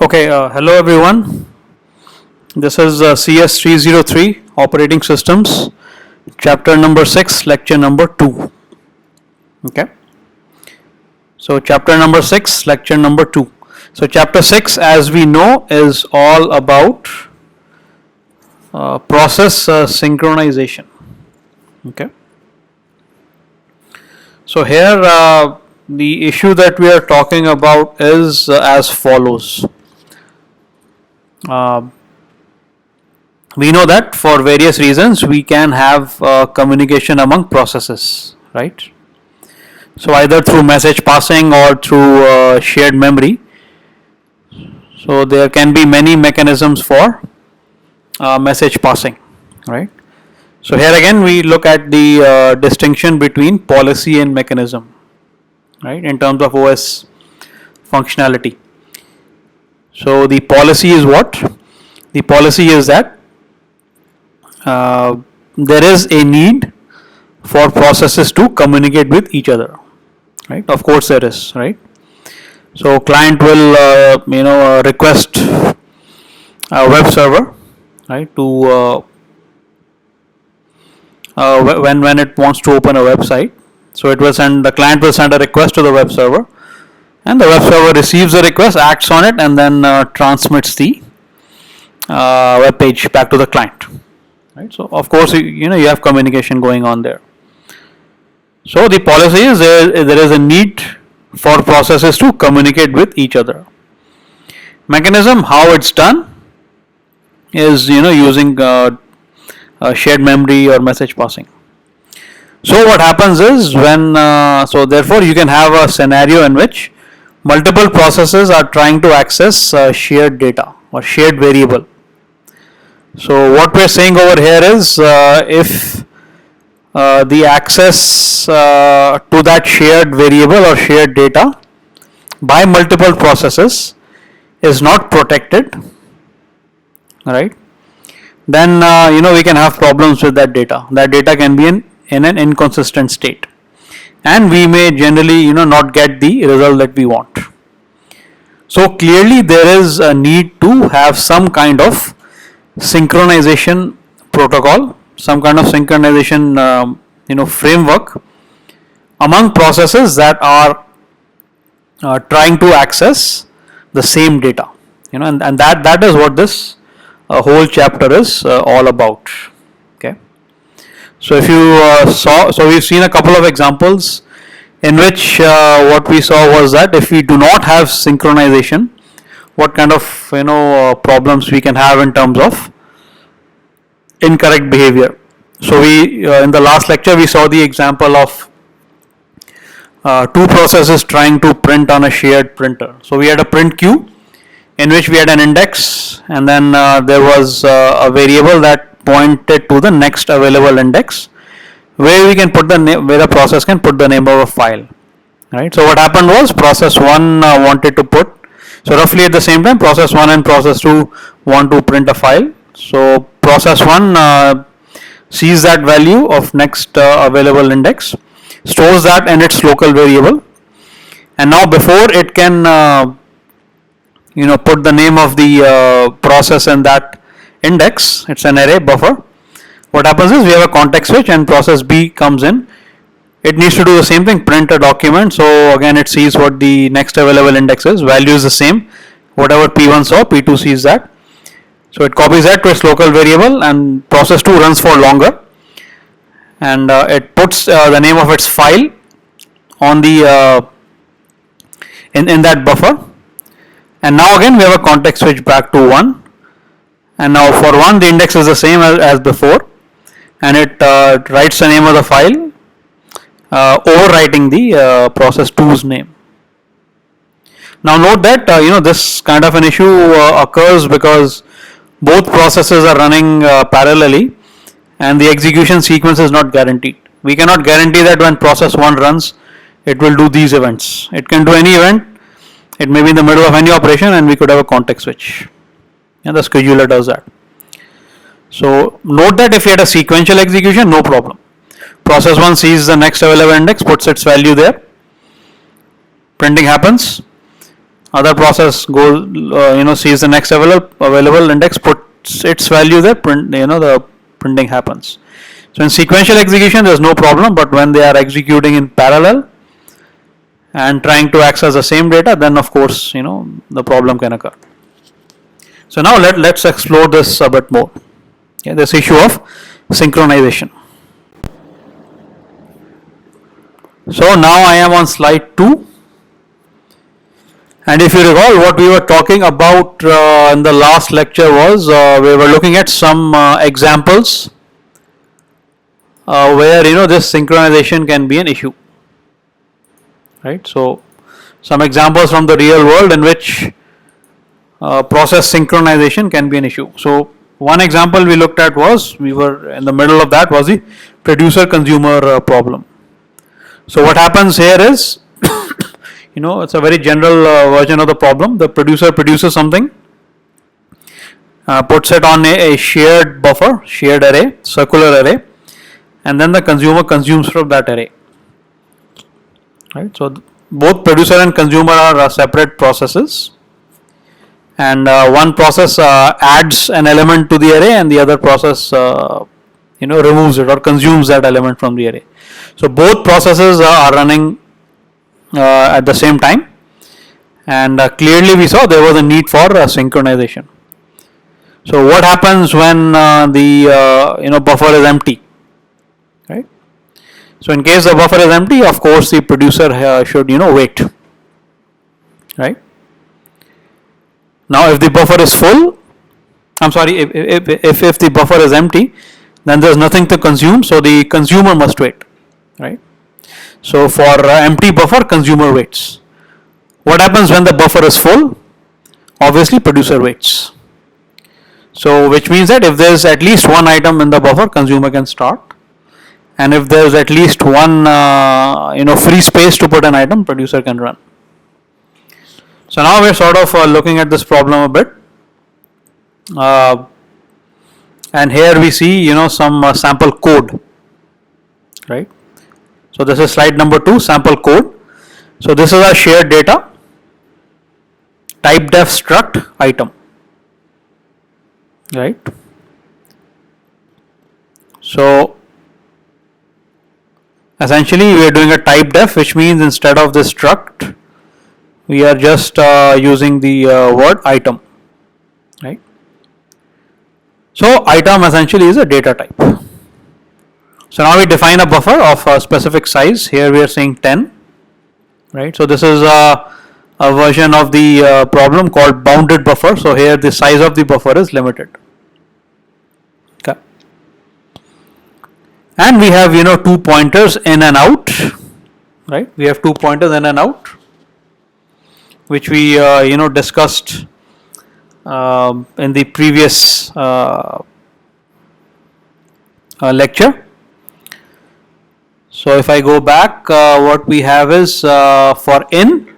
Okay, hello everyone. This is CS303 Operating Systems, chapter number 6, lecture number 2. Okay, so chapter number 6, lecture number 2. So, chapter 6, as we know, is all about process synchronization. Okay, so here the issue that we are talking about is as follows. We know that for various reasons we can have communication among processes, right? So either through message passing or through shared memory. So there can be many mechanisms for message passing, right? So here again we look at the distinction between policy and mechanism, right, in terms of OS functionality. So the policy is what? The policy is that there is a need for processes to communicate with each other, right? Of course there is, right? So client will request a web server, right, to when it wants to open a website. So the client will send a request to the web server, and the web server receives the request, acts on it, and then transmits the web page back to the client. Right? So of course you have communication going on there. So the policy is there is a need for processes to communicate with each other. Mechanism, how it's done, is using shared memory or message passing. So what happens is so therefore you can have a scenario in which multiple processes are trying to access shared data or shared variable. So what we are saying over here is if the access to that shared variable or shared data by multiple processes is not protected, right, then we can have problems with that data. That data can be in an inconsistent state, and we may generally not get the result that we want. So clearly there is a need to have some kind of synchronization protocol, some kind of synchronization framework among processes that are trying to access the same data, and that is what this whole chapter is all about. Okay, so if you so we've seen a couple of examples in which what we saw was that if we do not have synchronization, what kind of problems we can have in terms of incorrect behavior. So we in the last lecture we saw the example of two processes trying to print on a shared printer. So we had a print queue in which we had an index, and then there was a variable that pointed to the next available index where we can put the name, where the process can put the name of a file, right? So what happened was process 1 wanted to put, so roughly at the same time process 1 and process 2 want to print a file. So process 1 sees that value of next available index, stores that in its local variable, and now before it can put the name of the process in that index, it's an array buffer. What happens is we have a context switch and process B comes in. It needs to do the same thing, print a document. So again it sees what the next available index is, value is the same, whatever P1 saw, P2 sees that. So it copies that to its local variable, and process 2 runs for longer, and it puts the name of its file on the in that buffer. And now again we have a context switch back to 1, and now for 1 the index is the same as before, and it writes the name of the file, overwriting the process 2's name. Now note that this kind of an issue occurs because both processes are running parallelly and the execution sequence is not guaranteed. We cannot guarantee that when process 1 runs it will do these events. It can do any event, it may be in the middle of any operation, and we could have a context switch, and the scheduler does that. So note that if you had a sequential execution, no problem. Process 1 sees the next available index, puts its value there, printing happens, other process goes, sees the next available index, puts its value there, print, the printing happens. So in sequential execution, there's no problem, but when they are executing in parallel and trying to access the same data, then of course, the problem can occur. So now let's explore this a bit more. Okay, this issue of synchronization. So now I am on slide 2. And if you recall, what we were talking about in the last lecture was we were looking at some examples where this synchronization can be an issue, right? So some examples from the real world in which process synchronization can be an issue. So one example we looked at was, we were in the middle of that, was the producer consumer problem. So what happens here is, it's a very general version of the problem. The producer produces something, puts it on a shared buffer, shared array, circular array, and then the consumer consumes from that array. Right. So both producer and consumer are separate processes, and one process adds an element to the array, and the other process removes it or consumes that element from the array. So both processes are running at the same time, and clearly we saw there was a need for synchronization. So what happens when the buffer is empty, right? So in case the buffer is empty, of course the producer should wait, right? Now if the buffer is full, if the buffer is empty, then there is nothing to consume, so the consumer must wait, right? So for empty buffer, consumer waits. What happens when the buffer is full? Obviously producer waits. So which means that if there is at least one item in the buffer, consumer can start, and if there is at least one free space to put an item, producer can run. So now we are sort of looking at this problem a bit, and here we see some sample code, right? So this is slide number 2, sample code. So this is our shared data, type def struct item, right? So essentially we are doing a type def, which means instead of the struct, we are just using the word item, right? So item essentially is a data type. So now we define a buffer of a specific size. Here we are saying 10, right? So this is a version of the problem called bounded buffer. So here the size of the buffer is limited. Okay. And we have 2 pointers in and out, right? We have 2 pointers in and out, which we discussed in the previous lecture. So if I go back, what we have is for in,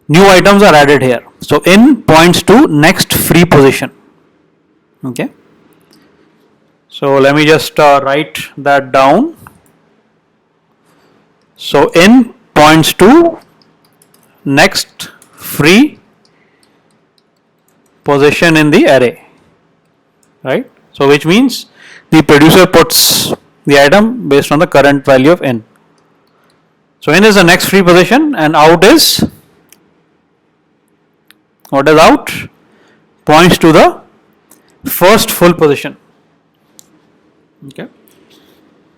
new items are added here. So in points to next free position. Okay. So let me just write that down. So in points to next free position in the array, right? So which means the producer puts the item based on the current value of in. So in is the next free position, and out is, what is out? Points to the first full position. Okay.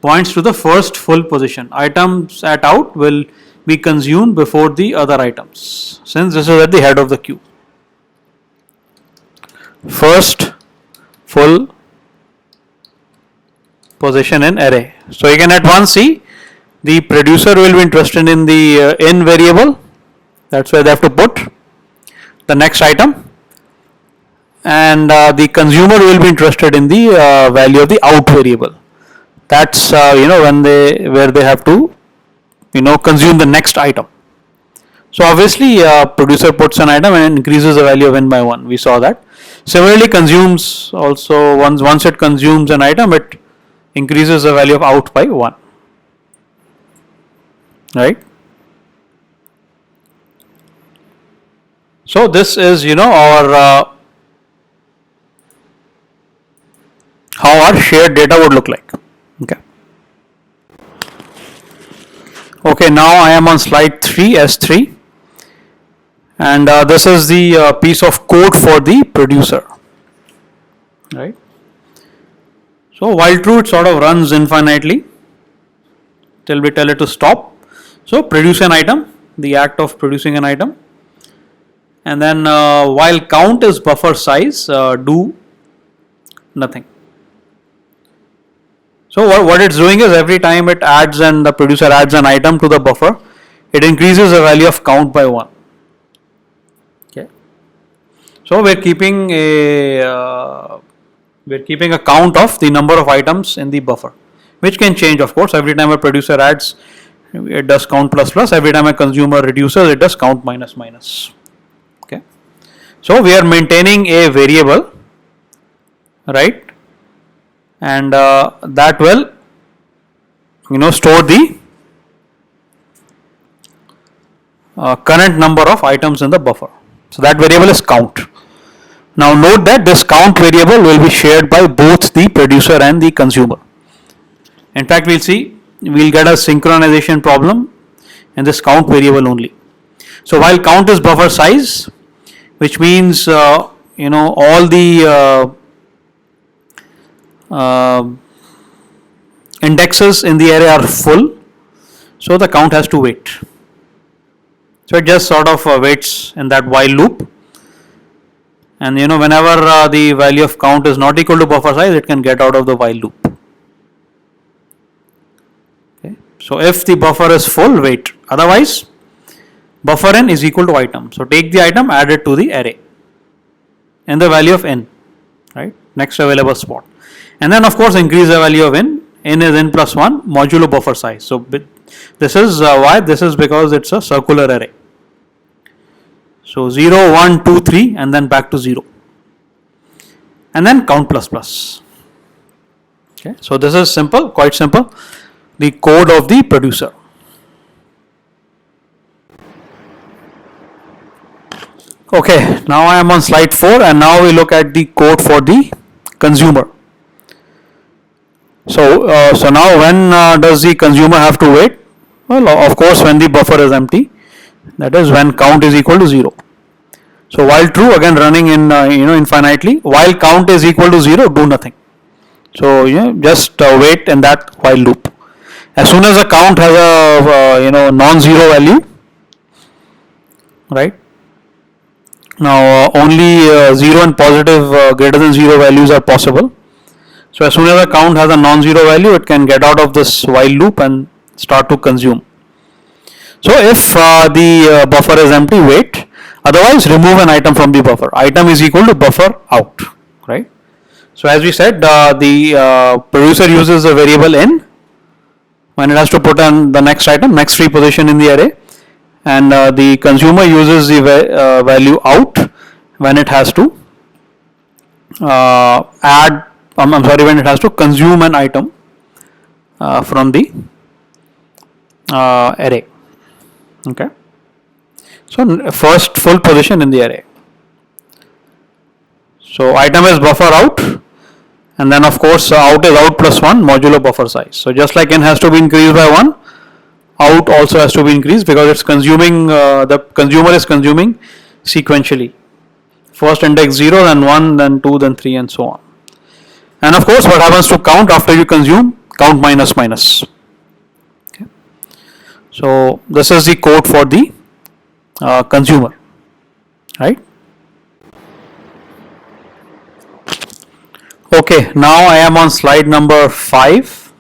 Points to the first full position. Items at out will be consumed before the other items, since this is at the head of the queue. First full position in array. So you can at once see the producer will be interested in the in variable. That's where they have to put the next item, and the consumer will be interested in the value of the out variable. That's where they have to consume the next item. So obviously producer puts an item and increases the value of n by 1. We saw that. Similarly, consumes also, once it consumes an item, it increases the value of out by 1, right? So this is our how our shared data would look like. Okay. Okay, now I am on slide 3, S3, and this is the piece of code for the producer, right? So while true, it sort of runs infinitely till we tell it to stop. So produce an item, the act of producing an item, and then while count is buffer size, do nothing. So what it's doing is every time it adds and the producer adds an item to the buffer, it increases the value of count by 1. Okay. So we're keeping a count of the number of items in the buffer, which can change, of course. Every time a producer adds, it does count plus plus. Every time a consumer reduces, it does count minus minus. Okay. So we are maintaining a variable, right? And that will store the current number of items in the buffer. So that variable is count. Now note that this count variable will be shared by both the producer and the consumer. In fact, we'll get a synchronization problem in this count variable only. So while count is buffer size, which means all the indexes in the array are full, so the count has to wait. So it just sort of waits in that while loop, and whenever the value of count is not equal to buffer size, it can get out of the while loop. Okay. So if the buffer is full, wait. Otherwise, buffer n is equal to item. So take the item, add it to the array, and the value of n, right? Next available spot. And then of course increase the value of n. N is n plus 1 modulo buffer size. So this is why this is because it's a circular array. So 0, 1, 2, 3 and then back to 0. And then count plus plus. Okay. So this is simple, quite simple. The code of the producer. Okay, now I am on slide 4 and now we look at the code for the consumer. So now when does the consumer have to wait? Well, of course when the buffer is empty, that is when count is equal to 0. So while true, again running in infinitely, while count is equal to 0, do nothing. So just wait in that while loop. As soon as the count has a non-zero value, right? Now only 0 and positive greater than 0 values are possible. So as soon as the count has a non-zero value, it can get out of this while loop and start to consume. So if the buffer is empty, wait. Otherwise, remove an item from the buffer. Item is equal to buffer out, right? So as we said, the producer uses the variable n when it has to put on the next item, next free position in the array, and the consumer uses the value out when it has to when it has to consume an item from the array. Okay. So first full position in the array. So item is buffer out, and then of course out is out plus 1 modulo buffer size. So just like n has to be increased by 1, out also has to be increased because it's consuming, the consumer is consuming sequentially. First index 0, then 1, then 2, then 3 and so on. And of course what happens to count after you consume? Count minus minus. Okay. So this is the code for the consumer, right? Okay, now I am on slide number 5.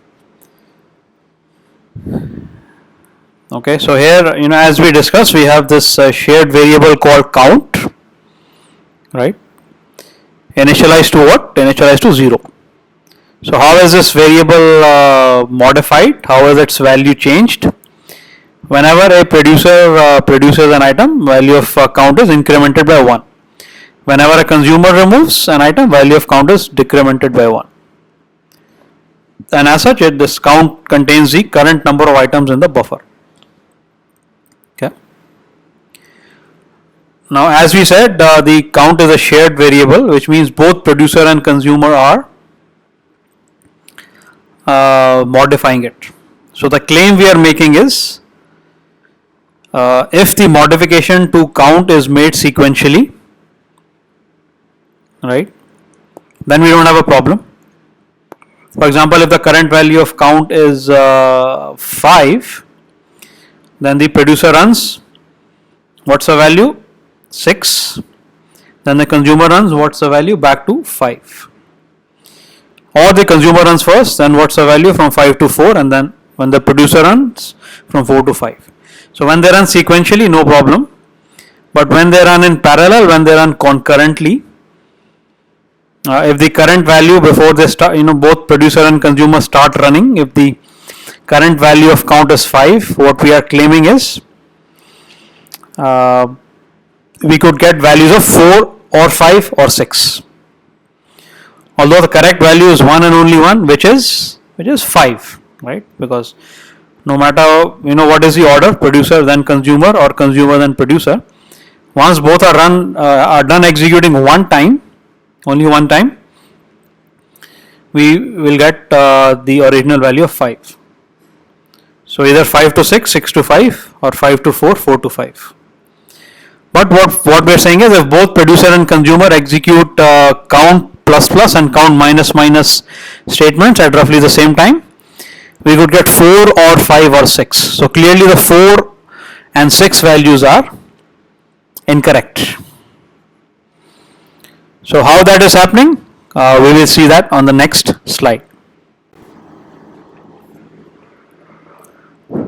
Okay, so here as we discussed, we have this shared variable called count, right? Initialized to what? Initialized to 0. So how is this variable modified? How is its value changed? Whenever a producer produces an item, value of count is incremented by 1. Whenever a consumer removes an item, value of count is decremented by 1. And as such, this count contains the current number of items in the buffer. Okay. Now, as we said, the count is a shared variable, which means both producer and consumer are modifying it. So the claim we are making is, if the modification to count is made sequentially, right, then we don't have a problem. For example, if the current value of count is 5, then the producer runs, what's the value? 6. Then the consumer runs, what's the value? Back to 5. Or the consumer runs first, then what's the value? From 5 to 4, and then when the producer runs, from 4 to 5. So when they run sequentially, no problem. But when they run in parallel, when they run concurrently, if the current value before they start, both producer and consumer start running, if the current value of count is 5, what we are claiming is, we could get values of 4 or 5 or 6. Although the correct value is 1 and only 1, which is 5, right? Because no matter what is the order, producer then consumer or consumer then producer, once both are done executing only one time, we will get the original value of 5. So either 5 to 6, 6 to 5, or 5 to 4, 4 to 5. But what we are saying is, if both producer and consumer execute count plus plus and count minus minus statements at roughly the same time, we could get 4 or 5 or 6. So clearly the 4 and 6 values are incorrect. So how that is happening, we will see that on the next slide.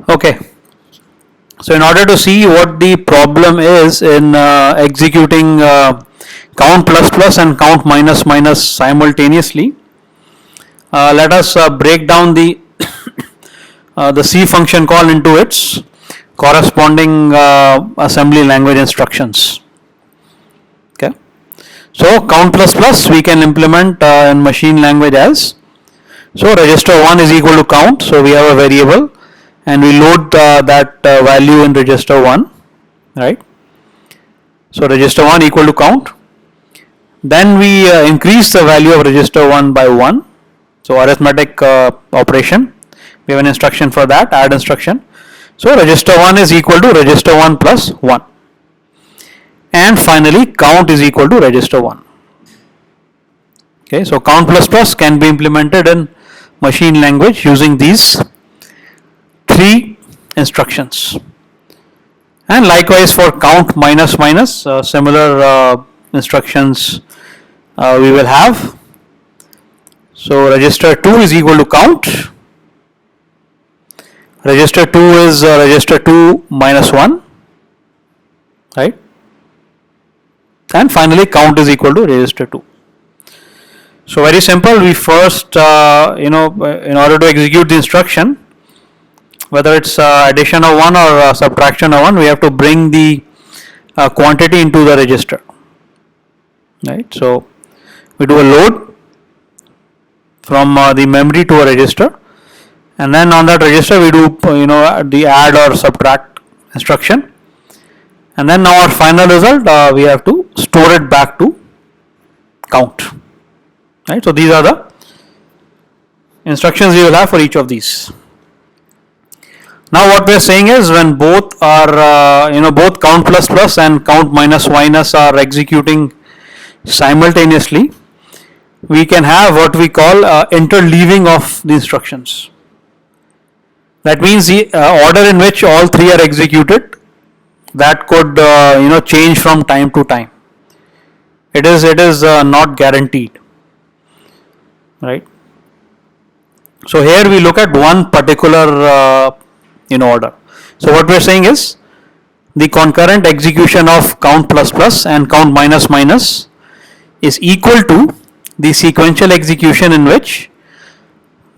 Okay. So in order to see what the problem is in executing count plus plus and count minus minus simultaneously, let us break down the the C function call into its corresponding assembly language instructions. Okay. So count plus plus we can implement in machine language as, so register 1 is equal to count, so we have a variable and we load that value in register 1, right? So register 1 equal to count. Then we increase the value of register 1 by 1. So arithmetic operation, we have an instruction for that, add instruction. So register 1 is equal to register 1 plus 1. And finally count is equal to register 1. Okay, so count plus plus can be implemented in machine language using these 3 instructions. And likewise for count minus minus, similar instructions we will have. So register 2 is equal to count, register 2 is register 2 minus 1, right? And finally count is equal to register 2. So very simple, we first in order to execute the instruction, whether it's addition of 1 or subtraction of 1, we have to bring the quantity into the register, right? So we do a load from the memory to a register, and then on that register we do the add or subtract instruction, and then now our final result we have to store it back to count, right? So these are the instructions we will have for each of these. Now what we are saying is, when both are both count plus plus and count minus minus are executing simultaneously, we can have what we call interleaving of the instructions. That means the order in which all 3 are executed, that could change from time to time. It is not guaranteed, right? So here we look at one particular order. So what we are saying is, the concurrent execution of count plus plus and count minus minus is equal to the sequential execution in which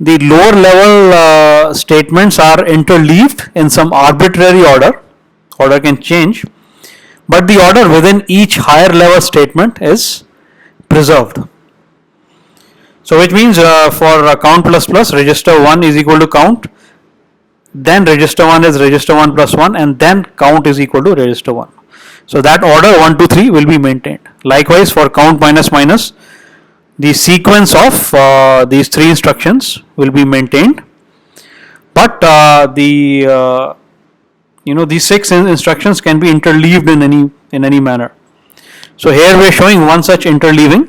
the lower level statements are interleaved in some arbitrary order can change, but the order within each higher level statement is preserved. So which means for count plus plus, register 1 is equal to count, then register 1 is register 1 plus 1, and then count is equal to register 1. So that order 1, 2, 3 will be maintained. Likewise for count minus minus, the sequence of these 3 instructions will be maintained, but these 6 instructions can be interleaved in any manner. So here we are showing one such interleaving.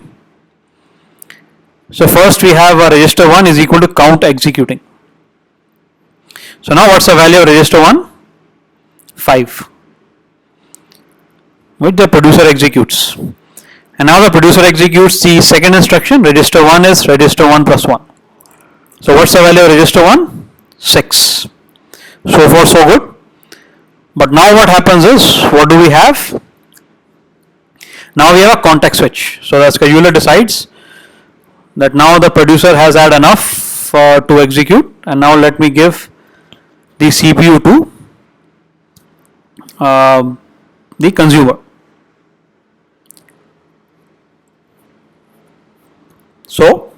So first we have register 1 is equal to count executing. So now what's the value of register 1? 5, which the producer executes. And now the producer executes the second instruction. Register 1 is register 1 plus 1. So what's the value of register 1? 6. So far so good. But now what happens is, what do we have? Now we have a context switch. So the scheduler decides that now the producer has had enough to execute, and now let me give the CPU to the consumer. So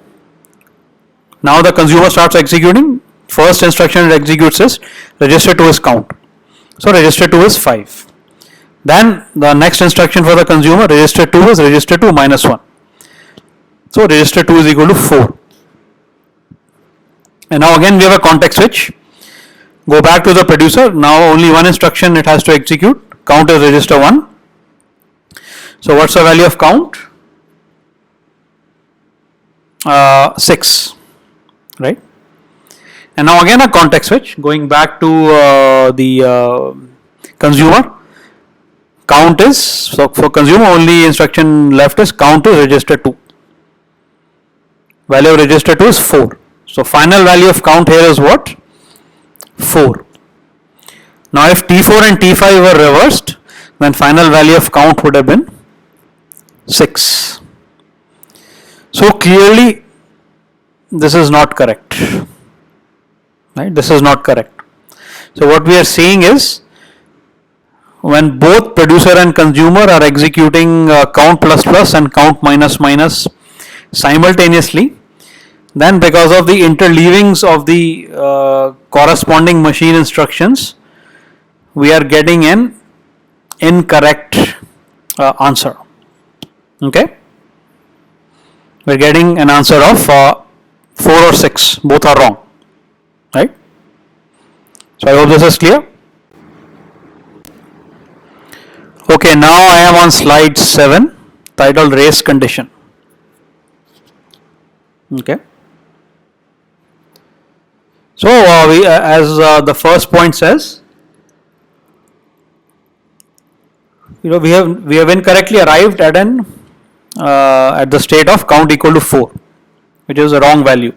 now the consumer starts executing. First instruction it executes is register 2 is count. So register 2 is 5. Then the next instruction for the consumer, register 2 is register 2 minus 1. So register 2 is equal to 4. And now again we have a context switch. Go back to the producer. Now only one instruction it has to execute. Count is register 1. So what's the value of count? 6, right? And now again a context switch. Going back to the consumer. Count is, so for consumer only instruction left is count is register 2. Value of register 2 is 4. So final value of count here is what? 4. Now if T4 and T5 were reversed, then final value of count would have been 6. So clearly this is not correct, right? This is not correct. So what we are seeing is, when both producer and consumer are executing count plus plus and count minus minus simultaneously, then because of the interleavings of the corresponding machine instructions, we are getting an incorrect answer. Okay, we are getting an answer of 4 or 6, both are wrong, right? So I hope this is clear. Okay, now I am on slide 7, titled race condition. Okay. So we, as the first point says, we have incorrectly arrived at at the state of count equal to 4, which is a wrong value.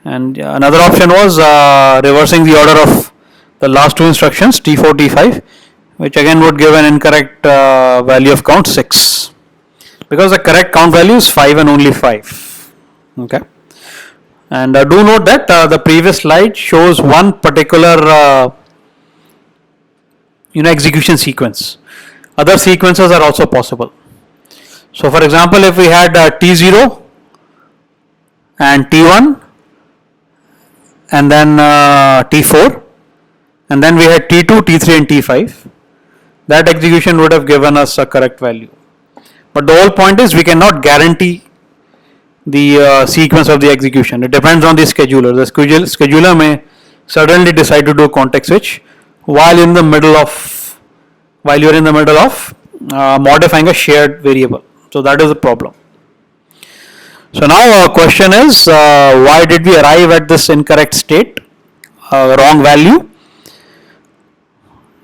And another option was reversing the order of the last 2 instructions, T4, T5, which again would give an incorrect value of count 6, because the correct count value is 5 and only 5. Okay, and do note that the previous slide shows one particular execution sequence. Other sequences are also possible. So for example, if we had T0 and T1 and then T4, and then we had T2, T3 and T5, that execution would have given us a correct value. But the whole point is, we cannot guarantee the sequence of the execution. It depends on the scheduler. The scheduler may suddenly decide to do a context switch while you're in the middle of modifying a shared variable. So that is the problem. So now question is, why did we arrive at this incorrect state, wrong value?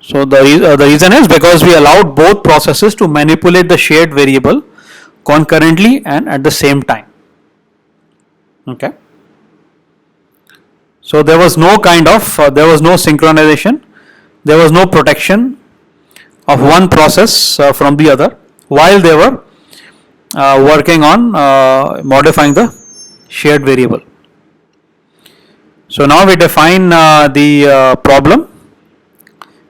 So the reason is because we allowed both processes to manipulate the shared variable concurrently and at the same time. Okay. So there was no there was no synchronization, there was no protection of one process from the other while they were working on modifying the shared variable. So now we define the problem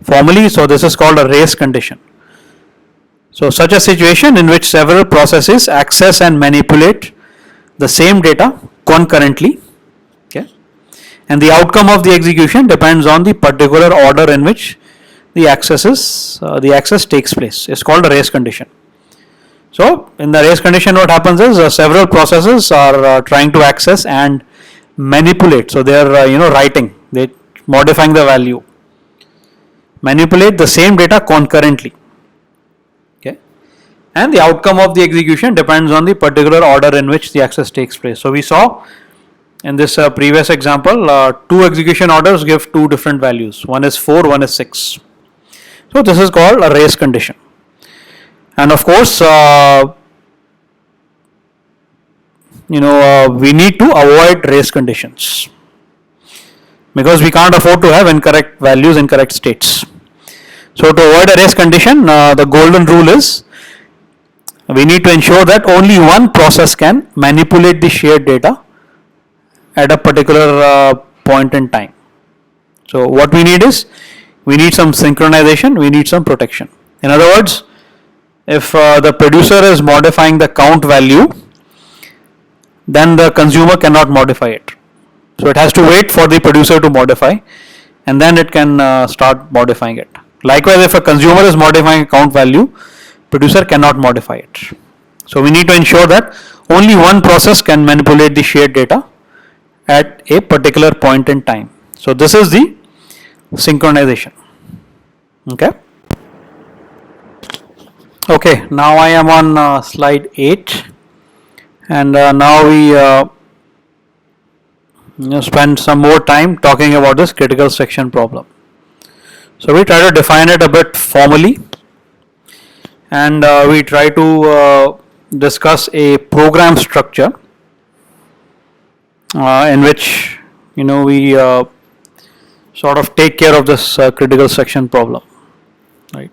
formally. So this is called a race condition. So such a situation in which several processes access and manipulate the same data concurrently, okay, and the outcome of the execution depends on the particular order in which the access takes place. It's called a race condition. So in the race condition, what happens is several processes are trying to access and manipulate. So they are they modifying the value, manipulate the same data concurrently. Okay, and the outcome of the execution depends on the particular order in which the access takes place. So we saw in this previous example, two execution orders give two different values. One is 4, one is 6. So this is called a race condition. And of course, we need to avoid race conditions because we can't afford to have incorrect values, incorrect states. So to avoid a race condition, the golden rule is we need to ensure that only one process can manipulate the shared data at a particular point in time. So what we need is, we need some synchronization, we need some protection. In other words, if the producer is modifying the count value, then the consumer cannot modify it. So it has to wait for the producer to modify, and then it can start modifying it. Likewise, if a consumer is modifying a count value, producer cannot modify it. So we need to ensure that only one process can manipulate the shared data at a particular point in time. So this is the synchronization. Okay, now I am on slide 8, and now we spend some more time talking about this critical section problem. So we try to define it a bit formally, and we try to discuss a program structure in which we sort of take care of this critical section problem, right?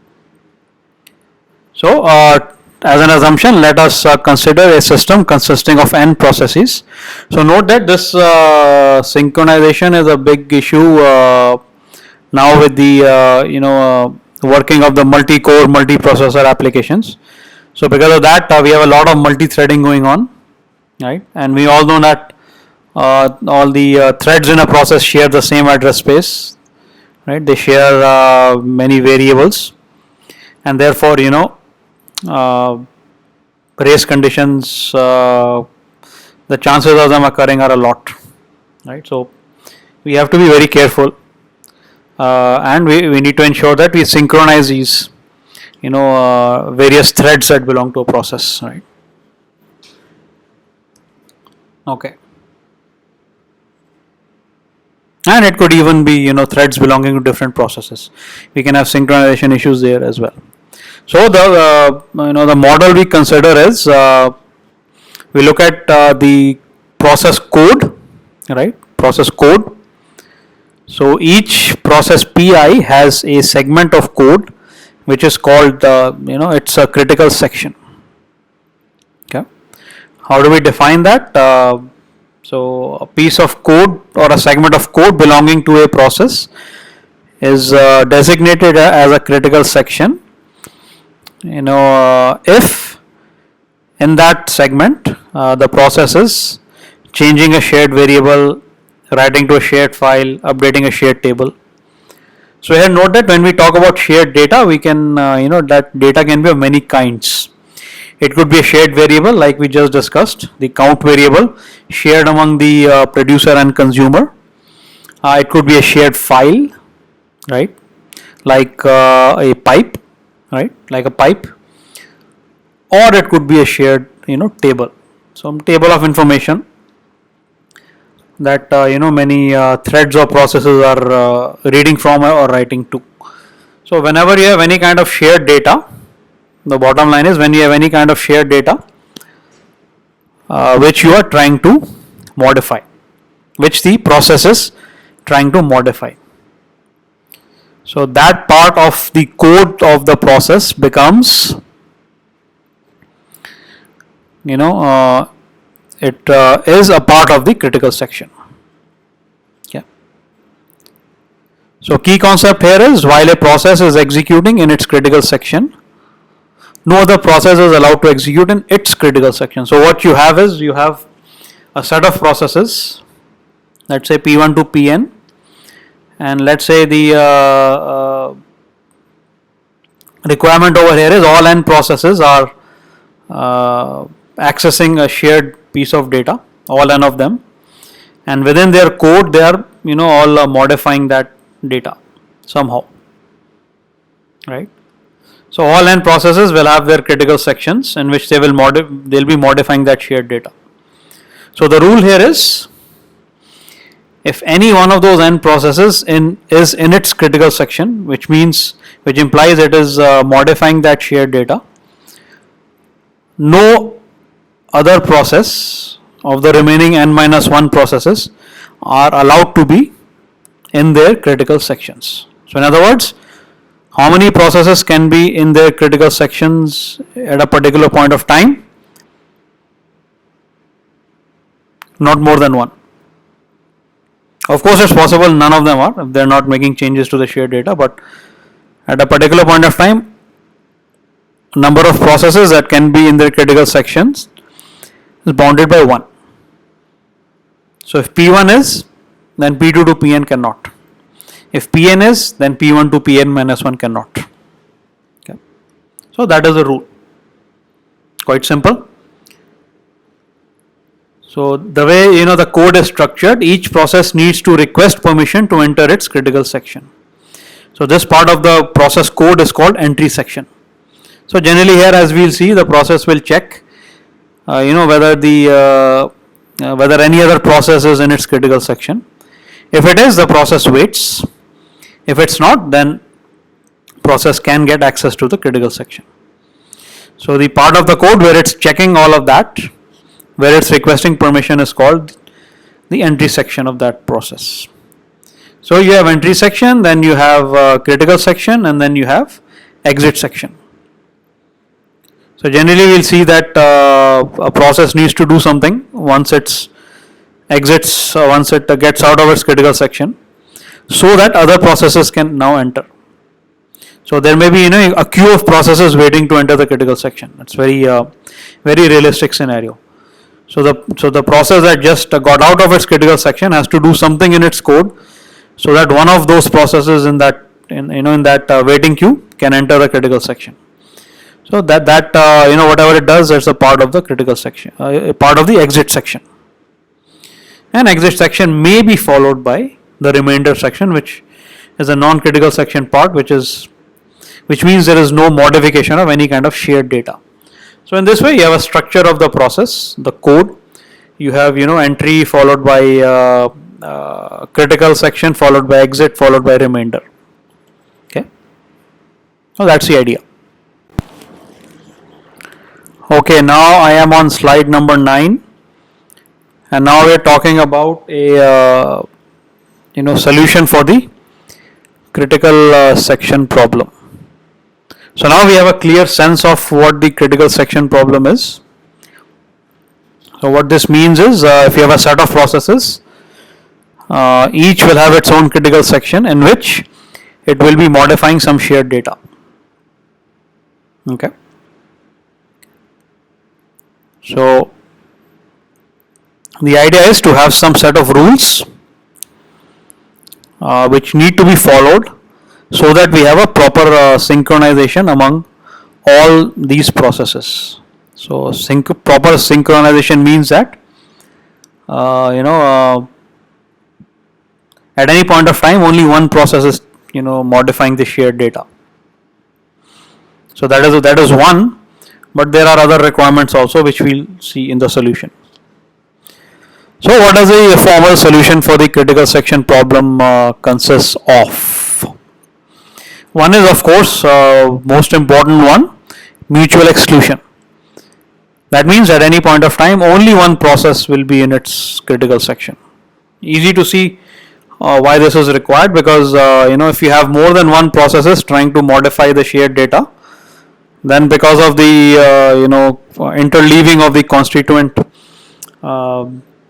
So as an assumption, let us consider a system consisting of n processes. So note that this synchronization is a big issue now with the working of the multi-core, multi-processor applications. So because of that, we have a lot of multi-threading going on, right? And we all know that all the threads in a process share the same address space, right? They share many variables, and therefore race conditions, the chances of them occurring are a lot, right? So we have to be very careful, and we need to ensure that we synchronize these various threads that belong to a process, right? Okay. And it could even be threads belonging to different processes. We can have synchronization issues there as well. So the the model we consider is we look at the process code, right? Process code. So each process PI has a segment of code which is called it's a critical section. Okay. How do we define that? So a piece of code or a segment of code belonging to a process is designated as a critical section. If in that segment the process is changing a shared variable, writing to a shared file, updating a shared table. So here note that when we talk about shared data, we can that data can be of many kinds. It could be a shared variable like we just discussed, the count variable shared among the producer and consumer. It could be a shared file, right? Like a pipe, right? Like a pipe. Or it could be a shared table, some table of information that many threads or processes are reading from or writing to. So whenever you have any kind of shared data, the bottom line is when you have any kind of shared data which you are trying to modify, which the process is trying to modify. So that part of the code of the process becomes it is a part of the critical section. Okay. So key concept here is while a process is executing in its critical section, no other process is allowed to execute in its critical section. So what you have is you have a set of processes, let's say P1 to Pn, and let's say the requirement over here is all n processes are accessing a shared piece of data, all n of them, and within their code they are all modifying that data somehow, right? So all n processes will have their critical sections in which they'll be modifying that shared data. So the rule here is, if any one of those n processes is in its critical section, which implies it is modifying that shared data, no other process of the remaining n minus 1 processes are allowed to be in their critical sections. So in other words, how many processes can be in their critical sections at a particular point of time? Not more than one. Of course, it's possible none of them are if they're not making changes to the shared data, but at a particular point of time, number of processes that can be in their critical sections is bounded by 1. So if P1 is, then P2 to Pn cannot. If Pn is, then P1 to Pn minus 1 cannot. Okay. So that is the rule. Quite simple. So the way the code is structured, each process needs to request permission to enter its critical section. So this part of the process code is called entry section. So generally here, as we'll see, the process will check whether any other process is in its critical section. If it is, the process waits. If it's not, then process can get access to the critical section. So the part of the code where it's checking all of that, where it's requesting permission, is called the entry section of that process. So you have entry section, then you have critical section, and then you have exit section. So generally we'll see that a process needs to do something once it gets out of its critical section, so that other processes can now enter. So there may be a queue of processes waiting to enter the critical section. It's very realistic scenario. So the process that just got out of its critical section has to do something in its code, so that one of those processes in that waiting queue can enter the critical section. So that whatever it does, it's a part of the critical section, part of the exit section. And exit section may be followed by the remainder section, which is a non-critical section part, which means there is no modification of any kind of shared data. So in this way, you have a structure of the process, the code. You have entry followed by critical section, followed by exit, followed by remainder. Okay. So that's the idea. Okay, now I am on slide number 9, and now we are talking about a solution for the critical section problem. So now we have a clear sense of what the critical section problem is. So what this means is, if you have a set of processes, each will have its own critical section in which it will be modifying some shared data. Okay. So the idea is to have some set of rules which need to be followed, so that we have a proper synchronization among all these processes. So proper synchronization means that at any point of time only one process is modifying the shared data. So that is one, but there are other requirements also which we'll see in the solution. So what does a formal solution for the critical section problem consists of? One is, of course, most important one, mutual exclusion. That means at any point of time only one process will be in its critical section. Easy to see why this is required, because if you have more than one processes trying to modify the shared data, then because of the interleaving of the constituent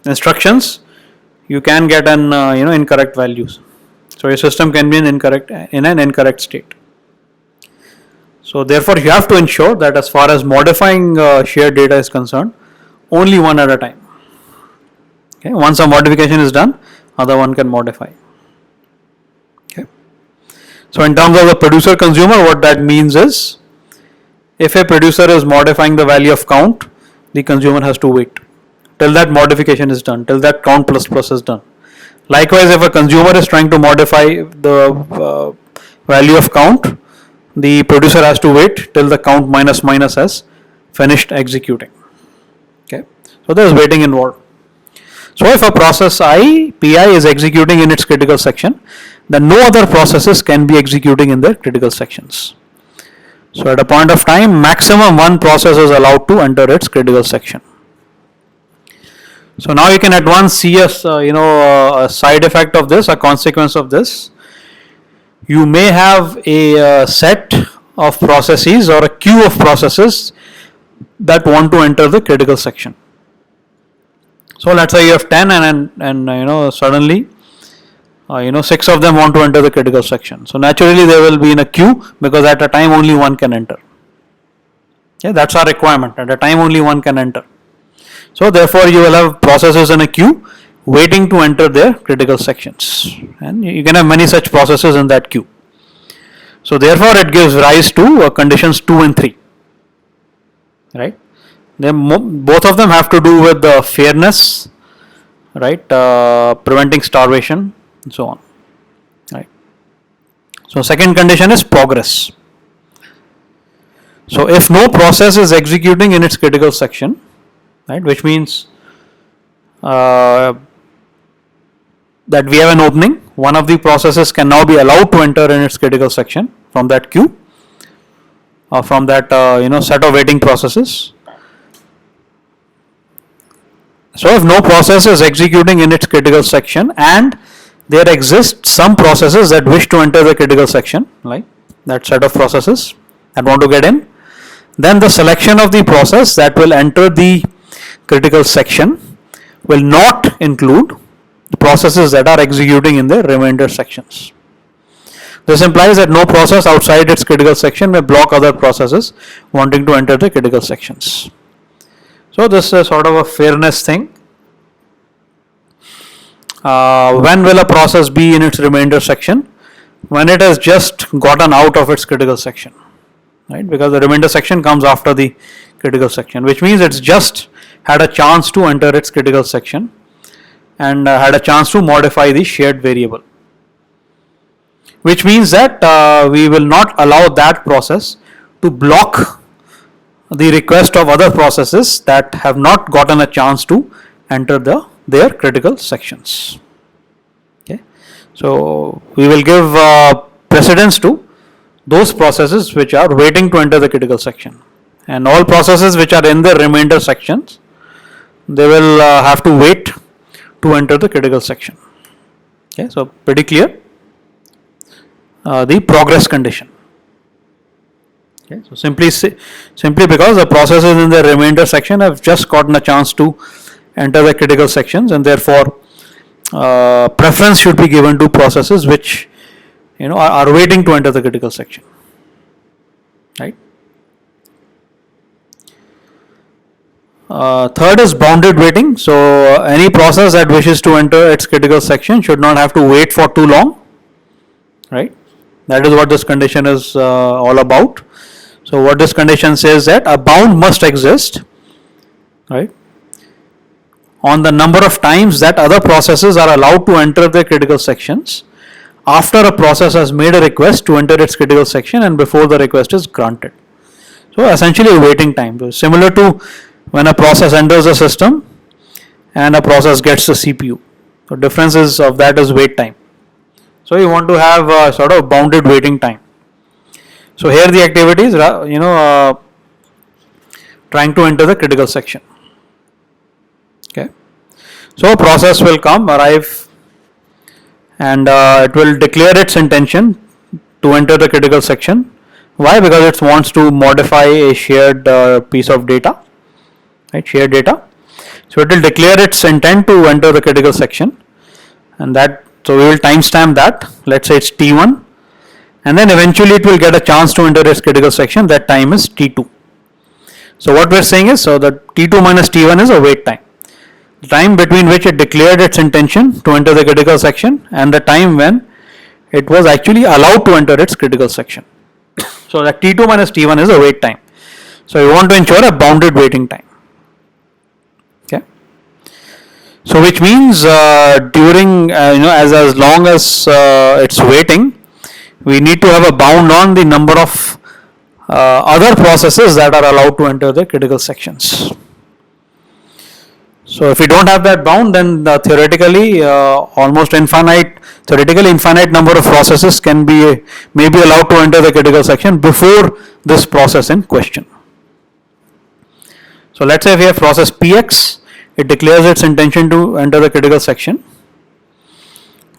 instructions, you can get an incorrect values. So your system can be in an incorrect state. So therefore you have to ensure that as far as modifying shared data is concerned, only one at a time. Okay, once a modification is done, other one can modify. Okay. So in terms of the producer consumer, what that means is, if a producer is modifying the value of count, the consumer has to wait till that modification is done, till that count plus is done. Likewise, if a consumer is trying to modify the value of count, the producer has to wait till the count minus has finished executing. Okay, so there is waiting involved. So if a process PI is executing in its critical section, then no other processes can be executing in their critical sections. So at a point of time, maximum one process is allowed to enter its critical section. So now you can at once see a side effect of this, a consequence of this. You may have a set of processes or a queue of processes that want to enter the critical section. So let's say you have 10 and suddenly 6 of them want to enter the critical section. So naturally they will be in a queue, because at a time only one can enter. Okay, that's our requirement. At a time only one can enter. So therefore you will have processes in a queue waiting to enter their critical sections, and you can have many such processes in that queue. So therefore it gives rise to conditions 2 and 3. Right? Both of them have to do with the fairness, right? Preventing starvation, and so on. Right? So second condition is progress. So if no process is executing in its critical section, right, which means that we have an opening, one of the processes can now be allowed to enter in its critical section from that queue, or from that set of waiting processes. So if no process is executing in its critical section and there exist some processes that wish to enter the critical section, like that set of processes that want to get in, then the selection of the process that will enter the critical section will not include the processes that are executing in the remainder sections. This implies that no process outside its critical section may block other processes wanting to enter the critical sections. So this is sort of a fairness thing. When will a process be in its remainder section? When it has just gotten out of its critical section, right? Because the remainder section comes after the critical section, which means it's just had a chance to enter its critical section and had a chance to modify the shared variable, which means that we will not allow that process to block the request of other processes that have not gotten a chance to enter their critical sections. Okay, so we will give precedence to those processes which are waiting to enter the critical section, and all processes which are in the remainder sections, they will have to wait to enter the critical section. Okay, so pretty clear. The progress condition. Okay, so simply because the processes in the remainder section have just gotten a chance to enter the critical sections, and therefore preference should be given to processes which are waiting to enter the critical section. Right. Third is bounded waiting. So any process that wishes to enter its critical section should not have to wait for too long. Right. That is what this condition is all about. So what this condition says that a bound must exist, right, on the number of times that other processes are allowed to enter their critical sections after a process has made a request to enter its critical section and before the request is granted. So essentially waiting time. So similar to when a process enters a system and a process gets the CPU. The difference of that is wait time. So you want to have a sort of bounded waiting time. So here the activity is trying to enter the critical section. Okay. So a process will arrive, and it will declare its intention to enter the critical section. Why? Because it wants to modify a shared piece of data, right? Shared data. So it will declare its intent to enter the critical section, and so we will timestamp that. Let's say it's T1, and then eventually it will get a chance to enter its critical section. That time is T2. So what we're saying is, so that T2 minus T1 is a wait time. The time between which it declared its intention to enter the critical section and the time when it was actually allowed to enter its critical section. So that T2 minus T1 is the wait time. So you want to ensure a bounded waiting time. Okay. So which means during as long as it's waiting, we need to have a bound on the number of other processes that are allowed to enter the critical sections. So if we don't have that bound, then theoretically infinite number of processes may be allowed to enter the critical section before this process in question. So let's say if we have process Px, it declares its intention to enter the critical section,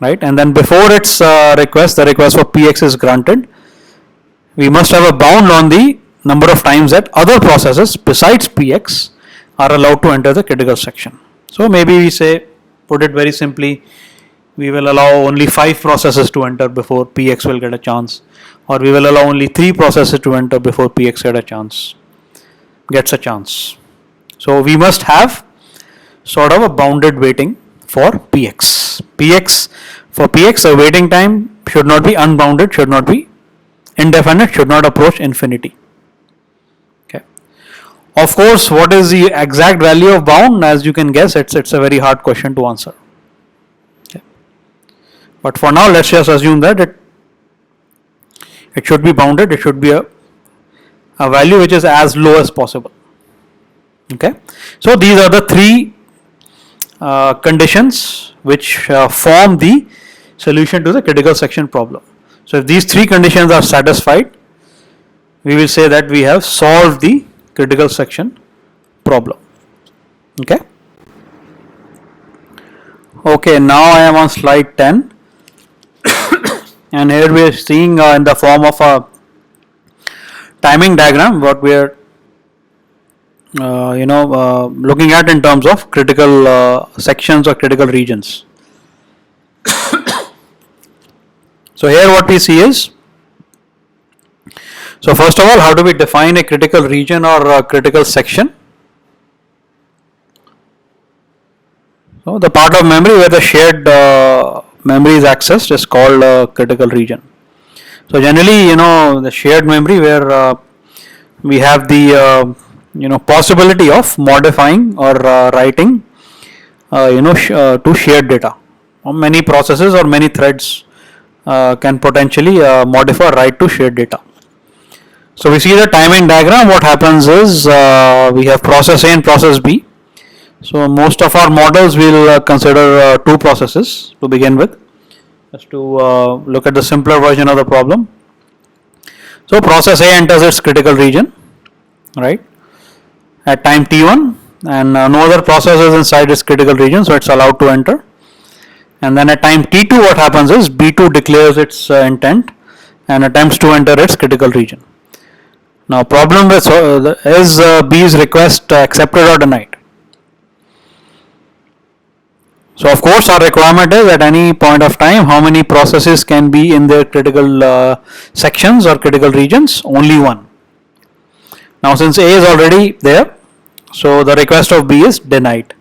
right? And then before its request, the request for Px is granted, we must have a bound on the number of times that other processes besides Px are allowed to enter the critical section. So maybe we say, put it very simply, we will allow only 5 processes to enter before Px will get a chance, or we will allow only 3 processes to enter before Px gets a chance. So we must have sort of a bounded waiting for Px. For Px, the waiting time should not be unbounded, should not be indefinite, should not approach infinity. Okay. Of course, what is the exact value of bound? As you can guess, it's a very hard question to answer. Okay. But for now, let's just assume that it should be bounded. It should be a value which is as low as possible. Okay. So these are the 3 conditions which form the solution to the critical section problem. So if these 3 conditions are satisfied, we will say that we have solved the critical section problem. Okay. Okay, now I am on slide 10 and here we are seeing in the form of a timing diagram what we are looking at in terms of critical sections or critical regions. So here what we see is, so first of all, how do we define a critical region or a critical section? So the part of memory where the shared memory is accessed is called a critical region. So generally, the shared memory where we have the possibility of modifying or writing to shared data. Many processes or many threads can potentially modify or write to shared data. So we see the timing diagram. What happens is we have process A and process B. So most of our models will consider 2 processes to begin with, just to look at the simpler version of the problem. So process A enters its critical region, right, at time t1, and no other process is inside its critical region, so it's allowed to enter. And then at time t2, what happens is B2 declares its intent and attempts to enter its critical region. Now problem is B's request accepted or denied? So of course our requirement is at any point of time how many processes can be in their critical sections or critical regions? Only 1. Now since A is already there, so the request of B is denied.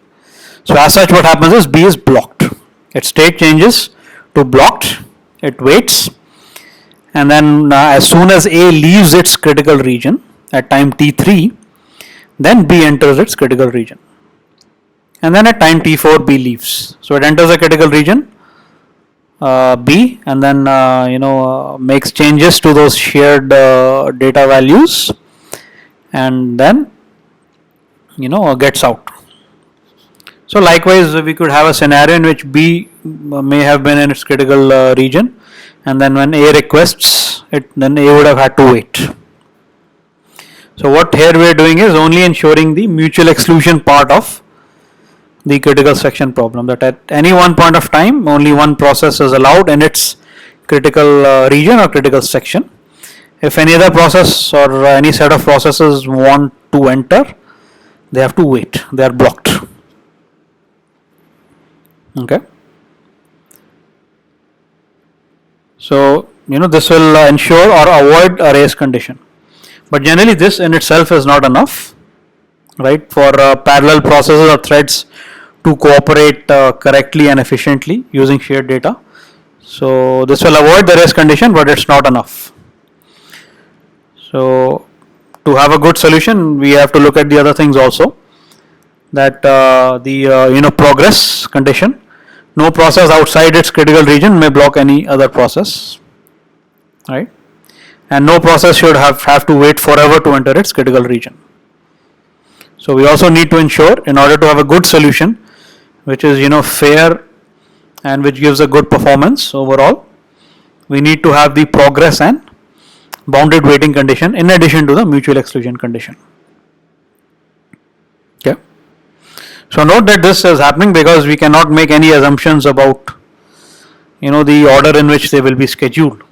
So as such what happens is B is blocked. Its state changes to blocked, it waits, and then as soon as A leaves its critical region at time t3, then B enters its critical region. And then at time t4 B leaves. So it enters the critical region B and then makes changes to those shared data values and then gets out. So likewise we could have a scenario in which B may have been in its critical region, and then when A requests it, then A would have had to wait. So what here we are doing is only ensuring the mutual exclusion part of the critical section problem, that at any one point of time only one process is allowed in its critical region or critical section. If any other process or any set of processes want to enter, they have to wait, they are blocked. Okay. So this will ensure or avoid a race condition, but generally this in itself is not enough, right, for parallel processes or threads to cooperate correctly and efficiently using shared data. So this will avoid the race condition, but it's not enough. So to have a good solution, we have to look at the other things also. That the progress condition. No process outside its critical region may block any other process, right? And no process should have to wait forever to enter its critical region. So we also need to ensure, in order to have a good solution, which is fair and which gives a good performance overall, we need to have the progress and bounded waiting condition in addition to the mutual exclusion condition. Okay. So note that this is happening because we cannot make any assumptions about the order in which they will be scheduled.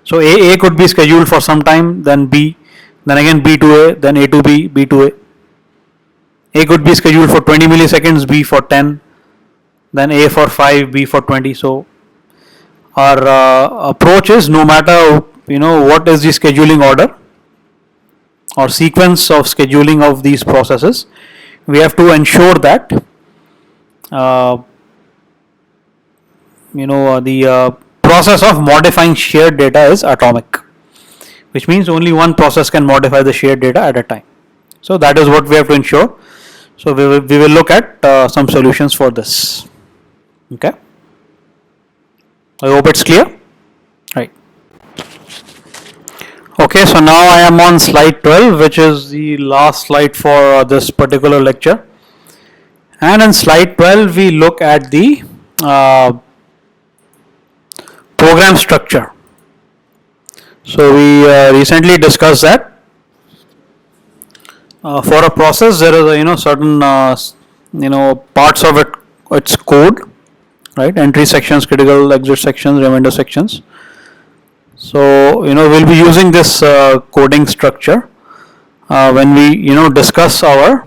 So A could be scheduled for some time, then B, then again B to A, then A to B, B to A. A could be scheduled for 20 milliseconds, B for 10, then A for 5, B for 20. So our approach is, no matter what is the scheduling order or sequence of scheduling of these processes, we have to ensure that the process of modifying shared data is atomic, which means only one process can modify the shared data at a time. So that is what we have to ensure. So we will look at some solutions for this. Okay. I hope it's clear. Right. Okay, so now I am on slide 12, which is the last slide for this particular lecture. And in slide 12, we look at the program structure. So we recently discussed that for a process there is a certain parts of its code, right? Entry sections, critical exit sections, remainder sections. So we'll be using this coding structure when we discuss our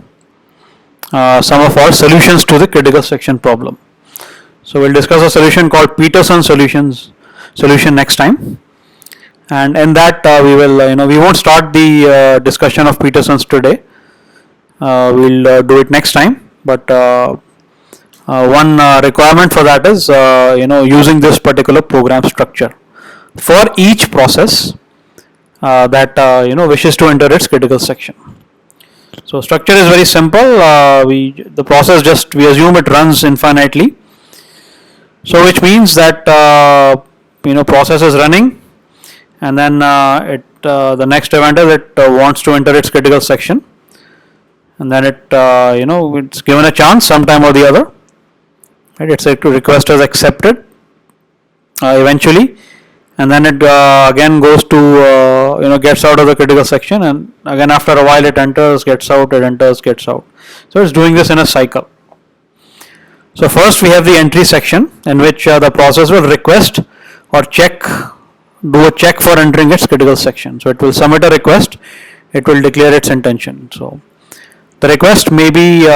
some of our solutions to the critical section problem. So we'll discuss a solution called Peterson solution next time, and in that we will we won't start the discussion of Peterson's today. We'll do it next time, but one requirement for that is using this particular program structure for each process that wishes to enter its critical section. So structure is very simple. The process we assume it runs infinitely. So which means that process is running, and then the next event is it wants to enter its critical section, and then it's given a chance sometime or the other. Right? Its request is accepted eventually, and then it again goes to gets out of the critical section, and again after a while it enters, gets out, it enters, gets out. So it's doing this in a cycle. So first we have the entry section, in which the process will request or do a check for entering its critical section. So it will submit a request, it will declare its intention. So the request may be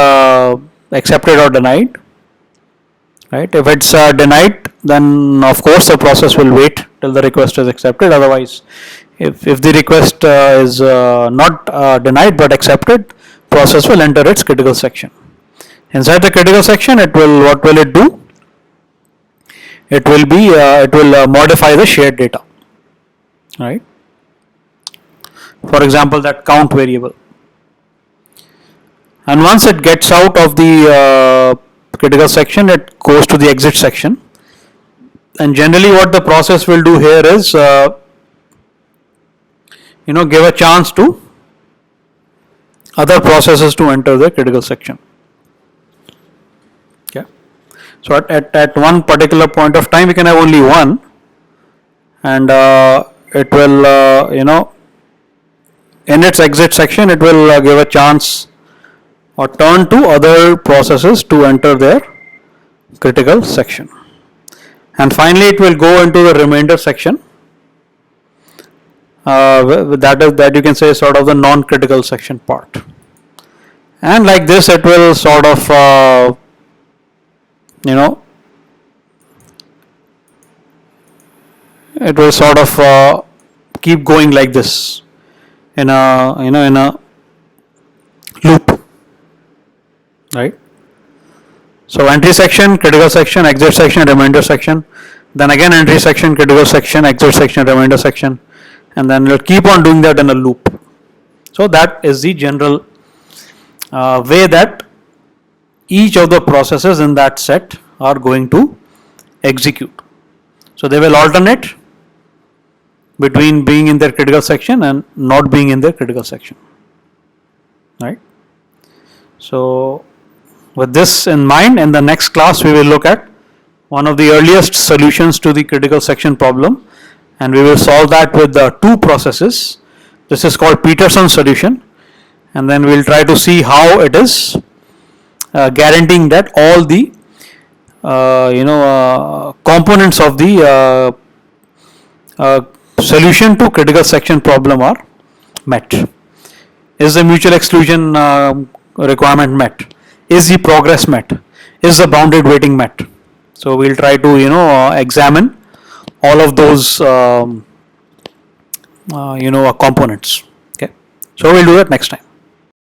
accepted or denied. Right? If it's denied, then of course the process will wait till the request is accepted. Otherwise, if the request is not denied but accepted, process will enter its critical section. Inside the critical section, what will it do? It will modify the shared data. Right? For example, that count variable. And once it gets out of the critical section, it goes to the exit section. And generally what the process will do here is give a chance to other processes to enter the critical section. Okay. So at one particular point of time we can have only one, and it will in its exit section it will give a chance or turn to other processes to enter their critical section. And finally it will go into the remainder section, that you can say is sort of the non-critical section part. And like this it will sort of it will sort of keep going like this in a loop, right? So entry section, critical section, exit section, remainder section. then again entry section, critical section, exit section, remainder section, and then we'll keep on doing that in a loop. So that is the general way that each of the processes in that set are going to execute. So they will alternate between being in their critical section and not being in their critical section, right? So with this in mind, in the next class we will look at one of the earliest solutions to the critical section problem, and we will solve that with the two processes. This is called Peterson solution, and then we will try to see how it is guaranteeing that all the components of the solution to critical section problem are met. Is the mutual exclusion requirement met? Is the progress met? Is the bounded weighting met? So we'll try to examine all of those components. Okay, so we'll do that next time.